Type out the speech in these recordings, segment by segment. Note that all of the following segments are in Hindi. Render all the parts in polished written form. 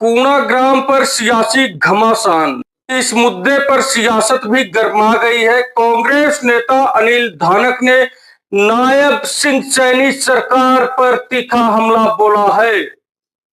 कूणा ग्राम पर सियासी घमासान। इस मुद्दे पर सियासत भी गर्मा गई है। कांग्रेस नेता अनिल धानक ने नायब सिंह सैनी सरकार पर तीखा हमला बोला है।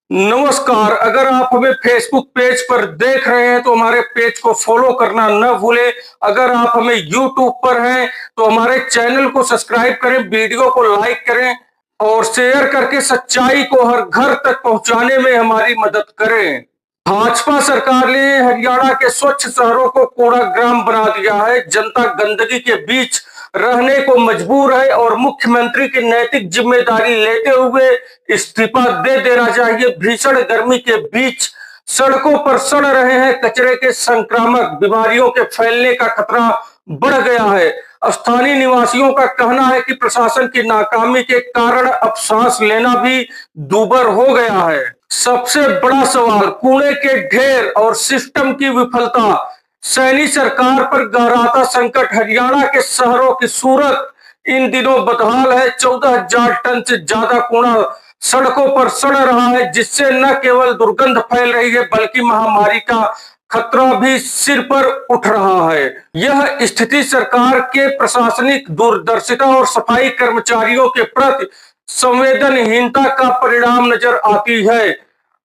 नमस्कार, अगर आप हमें फेसबुक पेज पर देख रहे हैं तो हमारे पेज को फॉलो करना न भूलें। अगर आप हमें यूट्यूब पर हैं तो हमारे चैनल को सब्सक्राइब करें, वीडियो को लाइक करें और शेयर करके सच्चाई को हर घर तक पहुंचाने में हमारी मदद करें। भाजपा सरकार ने हरियाणा के स्वच्छ शहरों को कूड़ा ग्राम बना दिया है। जनता गंदगी के बीच रहने को मजबूर है और मुख्यमंत्री की नैतिक जिम्मेदारी लेते हुए इस्तीफा दे देना चाहिए। भीषण गर्मी के बीच सड़कों पर सड़ रहे हैं कचरे के संक्रामक बीमारियों के फैलने का खतरा बढ़ गया है। स्थानीय निवासियों का कहना है कि प्रशासन की नाकामी के कारण अब सांस लेना भी दूभर हो गया है। सबसे बड़ा सवाल कूड़े के ढेर और सिस्टम की विफलता। सैनी सरकार पर गहराता संकट। हरियाणा के शहरों की सूरत इन दिनों बदहाल है। 14,000 टन से ज्यादा कूड़ा सड़कों पर सड़ रहा है, जिससे न केवल दुर्गंध फैल रही है बल्कि महामारी का खतरा भी सिर पर उठ रहा है। यह स्थिति सरकार के प्रशासनिक दूरदर्शिता और सफाई कर्मचारियों के प्रति संवेदनहीनता का परिणाम नजर आती है।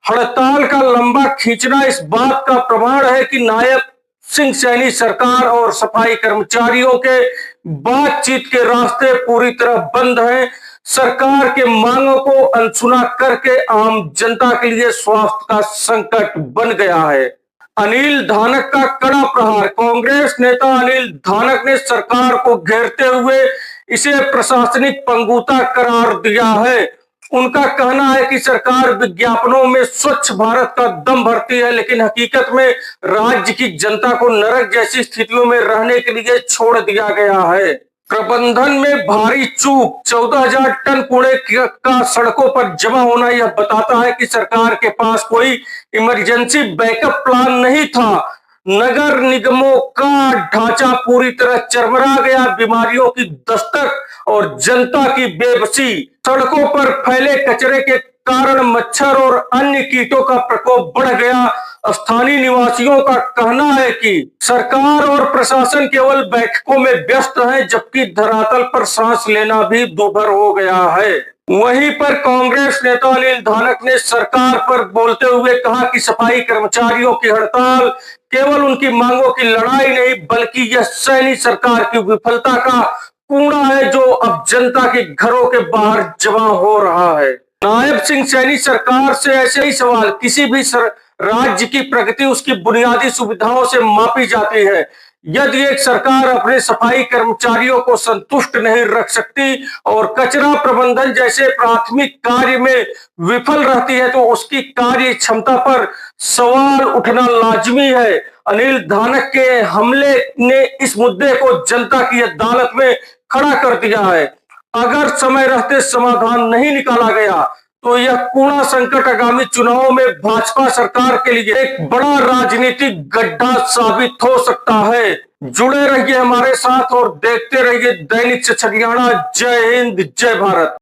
हड़ताल का लंबा खींचना इस बात का प्रमाण है कि नायब सिंह सैनी सरकार और सफाई कर्मचारियों के बातचीत के रास्ते पूरी तरह बंद हैं। सरकार के मांगों को अनसुना करके आम जनता के लिए स्वास्थ्य का संकट बन गया है। अनिल धानक का कड़ा प्रहार। कांग्रेस नेता अनिल धानक ने सरकार को घेरते हुए इसे प्रशासनिक पंगुता करार दिया है। उनका कहना है कि सरकार विज्ञापनों में स्वच्छ भारत का दम भरती है, लेकिन हकीकत में राज्य की जनता को नरक जैसी स्थितियों में रहने के लिए छोड़ दिया गया है। प्रबंधन में भारी चूक। 14,000 टन कूड़े का सड़कों पर जमा होना यह बताता है कि सरकार के पास कोई इमरजेंसी बैकअप प्लान नहीं था। नगर निगमों का ढांचा पूरी तरह चरमरा गया। बीमारियों की दस्तक और जनता की बेबसी। सड़कों पर फैले कचरे के कारण मच्छर और अन्य कीटों का प्रकोप बढ़ गया। स्थानीय निवासियों का कहना है कि सरकार और प्रशासन केवल बैठकों में व्यस्त है, जबकि धरातल पर सांस लेना भी दूभर हो गया है। वहीं पर कांग्रेस नेता अनिल धानक ने सरकार पर बोलते हुए कहा कि सफाई कर्मचारियों की हड़ताल केवल उनकी मांगों की लड़ाई नहीं, बल्कि यह सैनी सरकार की विफलता का कूड़ा है जो अब जनता के घरों के बाहर जमा हो रहा है। नायब सिंह सैनी सरकार से ऐसे ही सवाल। किसी भी राज्य की प्रगति उसकी बुनियादी सुविधाओं से मापी जाती है। यदि एक सरकार अपने सफाई कर्मचारियों को संतुष्ट नहीं रख सकती और कचरा प्रबंधन जैसे प्राथमिक कार्य में विफल रहती है तो उसकी कार्य क्षमता पर सवाल उठना लाजमी है। अनिल धानक के हमले ने इस मुद्दे को जनता की अदालत में खड़ा कर दिया है। अगर समय रहते समाधान नहीं निकाला गया तो यह कूड़ा संकट आगामी चुनावों में भाजपा सरकार के लिए एक बड़ा राजनीतिक गड्ढा साबित हो सकता है। जुड़े रहिए हमारे साथ और देखते रहिए दैनिक सच हरियाणा। जय हिंद, जय भारत।